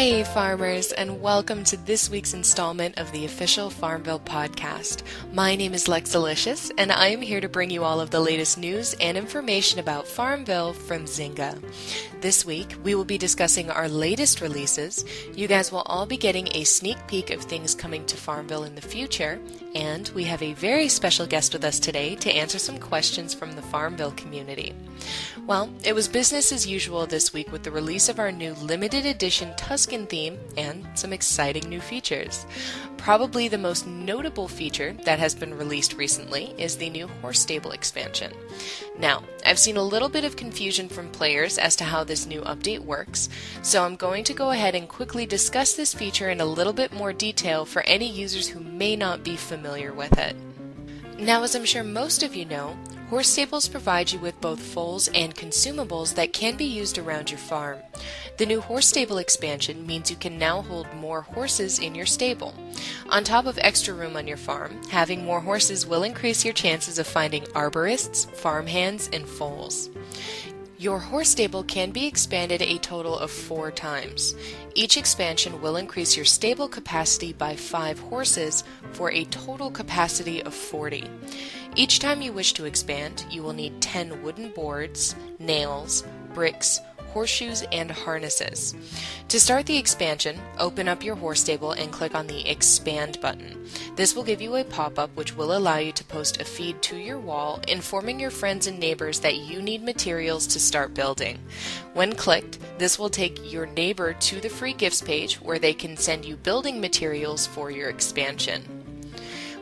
Hey farmers, and welcome to this week's installment of the official FarmVille Podcast. My name is Lexalicious, and I am here to bring you all of the latest news and information about FarmVille from Zynga. This week, we will be discussing our latest releases. You guys will all be getting a sneak peek of things coming to FarmVille in the future, and we have a very special guest with us today to answer some questions from the FarmVille community. Well, it was business as usual this week with the release of our new limited edition Tuscan theme and some exciting new features. Probably the most notable feature that has been released recently is the new horse stable expansion. Now, I've seen a little bit of confusion from players as to how this new update works, so I'm going to go ahead and quickly discuss this feature in a little bit more detail for any users who may not be familiar with it. Now, as I'm sure most of you know, horse stables provide you with both foals and consumables that can be used around your farm. The new horse stable expansion means you can now hold more horses in your stable. On top of extra room on your farm, having more horses will increase your chances of finding arborists, farmhands, and foals. Your horse stable can be expanded a total of 4 times. Each expansion will increase your stable capacity by 5 horses for a total capacity of 40. Each time you wish to expand, you will need 10 wooden boards, nails, bricks, horseshoes, and harnesses. To start the expansion, open up your horse stable and click on the Expand button. This will give you a pop-up which will allow you to post a feed to your wall informing your friends and neighbors that you need materials to start building. When clicked, this will take your neighbor to the free gifts page where they can send you building materials for your expansion.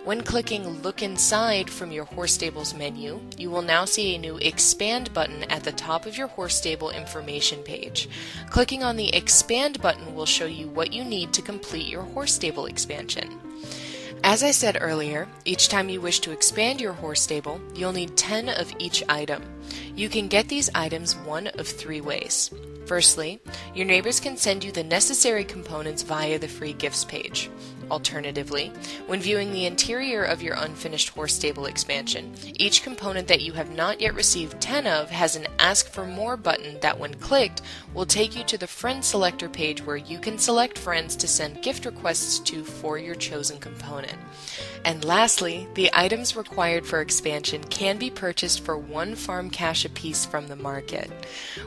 When clicking Look Inside from your horse stable's menu, you will now see a new Expand button at the top of your horse stable information page. Clicking on the Expand button will show you what you need to complete your horse stable expansion. As I said earlier, each time you wish to expand your horse stable, you'll need 10 of each item. You can get these items one of 3 ways. Firstly, your neighbors can send you the necessary components via the free gifts page. Alternatively, when viewing the interior of your unfinished horse stable expansion, each component that you have not yet received 10 of has an Ask for More button that, when clicked, will take you to the Friend Selector page where you can select friends to send gift requests to for your chosen component. And lastly, the items required for expansion can be purchased for 1 farm cash apiece from the market.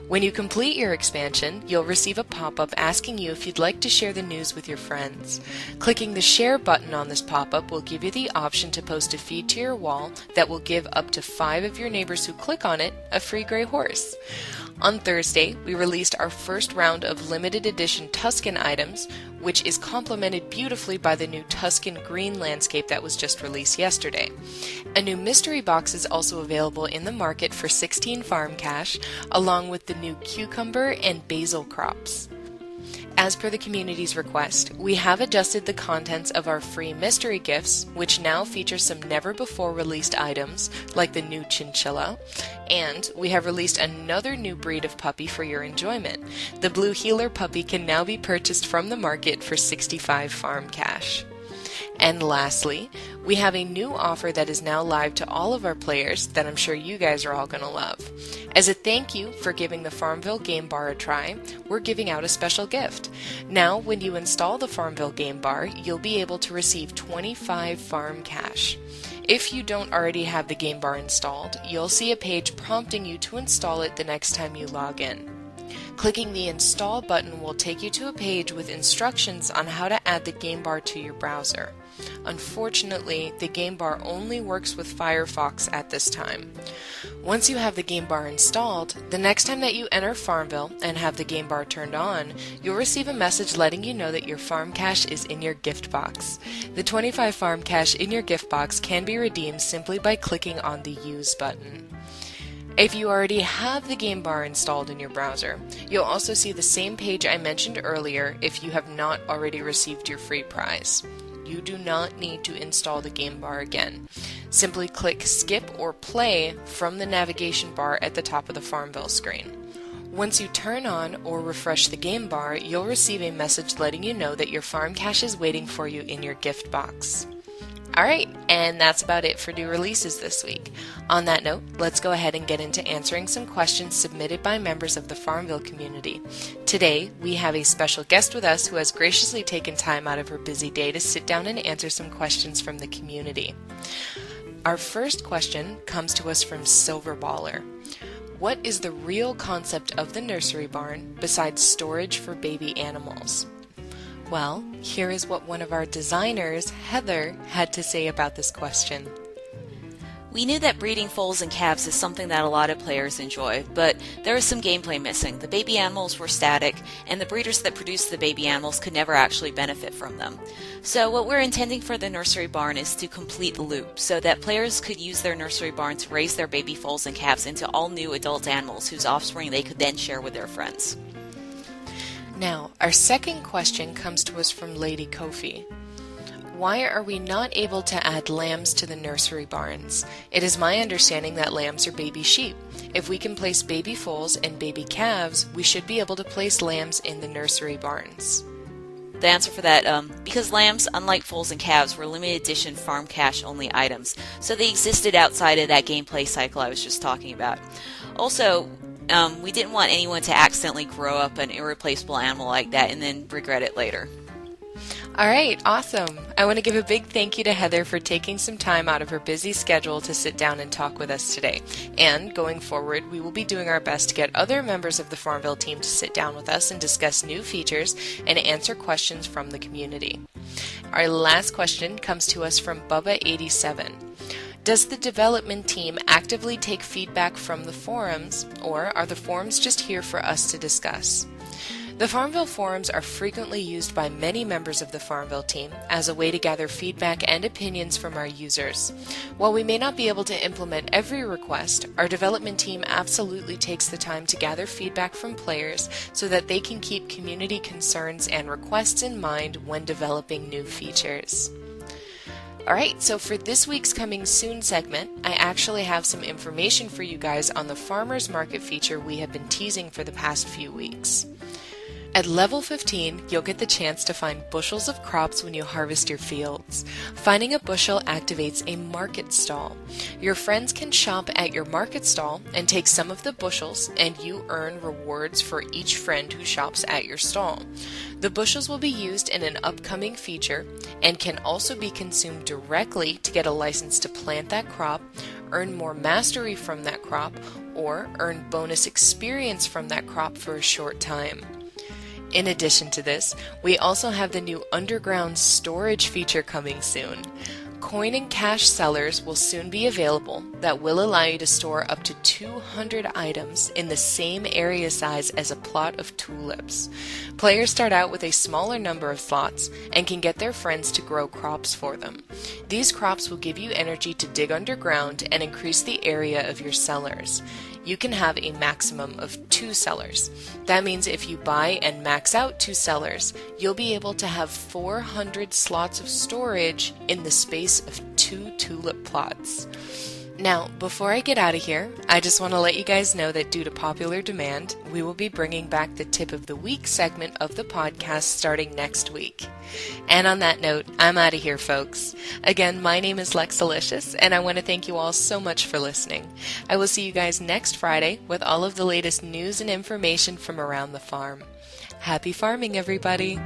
When you complete your expansion, you'll receive a pop-up asking you if you'd like to share the news with your friends. Clicking the Share button on this pop-up will give you the option to post a feed to your wall that will give up to 5 of your neighbors who click on it a free gray horse. On Thursday, we released our first round of limited edition Tuscan items, which is complemented beautifully by the new Tuscan green landscape that was just released yesterday. A new mystery box is also available in the market for 16 farm cash, along with the new cucumber and basil crops. As per the community's request, we have adjusted the contents of our free mystery gifts, which now feature some never-before-released items, like the new chinchilla, and we have released another new breed of puppy for your enjoyment. The blue heeler puppy can now be purchased from the market for 65 farm cash. And lastly, we have a new offer that is now live to all of our players that I'm sure you guys are all going to love. As a thank you for giving the FarmVille Game Bar a try, we're giving out a special gift. Now, when you install the FarmVille Game Bar, you'll be able to receive 25 farm cash. If you don't already have the Game Bar installed, you'll see a page prompting you to install it the next time you log in. Clicking the Install button will take you to a page with instructions on how to add the Game Bar to your browser. Unfortunately, the Game Bar only works with Firefox at this time. Once you have the Game Bar installed, the next time that you enter FarmVille and have the Game Bar turned on, you'll receive a message letting you know that your farm cash is in your gift box. The 25 farm cash in your gift box can be redeemed simply by clicking on the Use button. If you already have the Game Bar installed in your browser, you'll also see the same page I mentioned earlier if you have not already received your free prize. You do not need to install the Game Bar again. Simply click Skip or Play from the navigation bar at the top of the FarmVille screen. Once you turn on or refresh the Game Bar, you'll receive a message letting you know that your farm cash is waiting for you in your gift box. Alright, and that's about it for new releases this week. On that note, let's go ahead and get into answering some questions submitted by members of the FarmVille community. Today, we have a special guest with us who has graciously taken time out of her busy day to sit down and answer some questions from the community. Our first question comes to us from Silverballer. What is the real concept of the nursery barn besides storage for baby animals? Well, here is what one of our designers, Heather, had to say about this question. We knew that breeding foals and calves is something that a lot of players enjoy, but there is some gameplay missing. The baby animals were static, and the breeders that produced the baby animals could never actually benefit from them. So what we're intending for the nursery barn is to complete the loop, so that players could use their nursery barn to raise their baby foals and calves into all new adult animals whose offspring they could then share with their friends. Now, our second question comes to us from Lady Kofi. Why are we not able to add lambs to the nursery barns? It is my understanding that lambs are baby sheep. If we can place baby foals and baby calves, we should be able to place lambs in the nursery barns. The answer for that, because lambs, unlike foals and calves, were limited edition farm cash only items, so they existed outside of that gameplay cycle I was just talking about. Also, we didn't want anyone to accidentally grow up an irreplaceable animal like that and then regret it later. Alright, awesome. I want to give a big thank you to Heather for taking some time out of her busy schedule to sit down and talk with us today. And going forward, we will be doing our best to get other members of the FarmVille team to sit down with us and discuss new features and answer questions from the community. Our last question comes to us from Bubba87. Does the development team actively take feedback from the forums, or are the forums just here for us to discuss? The FarmVille forums are frequently used by many members of the FarmVille team as a way to gather feedback and opinions from our users. While we may not be able to implement every request, our development team absolutely takes the time to gather feedback from players so that they can keep community concerns and requests in mind when developing new features. Alright, so for this week's Coming Soon segment, I actually have some information for you guys on the Farmers Market feature we have been teasing for the past few weeks. At level 15, you'll get the chance to find bushels of crops when you harvest your fields. Finding a bushel activates a market stall. Your friends can shop at your market stall and take some of the bushels, and you earn rewards for each friend who shops at your stall. The bushels will be used in an upcoming feature and can also be consumed directly to get a license to plant that crop, earn more mastery from that crop, or earn bonus experience from that crop for a short time. In addition to this, we also have the new underground storage feature coming soon. Coin and cash sellers will soon be available that will allow you to store up to 200 items in the same area size as a plot of tulips. Players start out with a smaller number of slots and can get their friends to grow crops for them. These crops will give you energy to dig underground and increase the area of your cellars. You can have a maximum of 2 cellars. That means if you buy and max out 2 cellars, you'll be able to have 400 slots of storage in the space of 2 tulip plots. Now, before I get out of here, I just want to let you guys know that due to popular demand, we will be bringing back the Tip of the Week segment of the podcast starting next week. And on that note, I'm out of here, folks. Again, my name is Lexalicious, and I want to thank you all so much for listening. I will see you guys next Friday with all of the latest news and information from around the farm. Happy farming, everybody!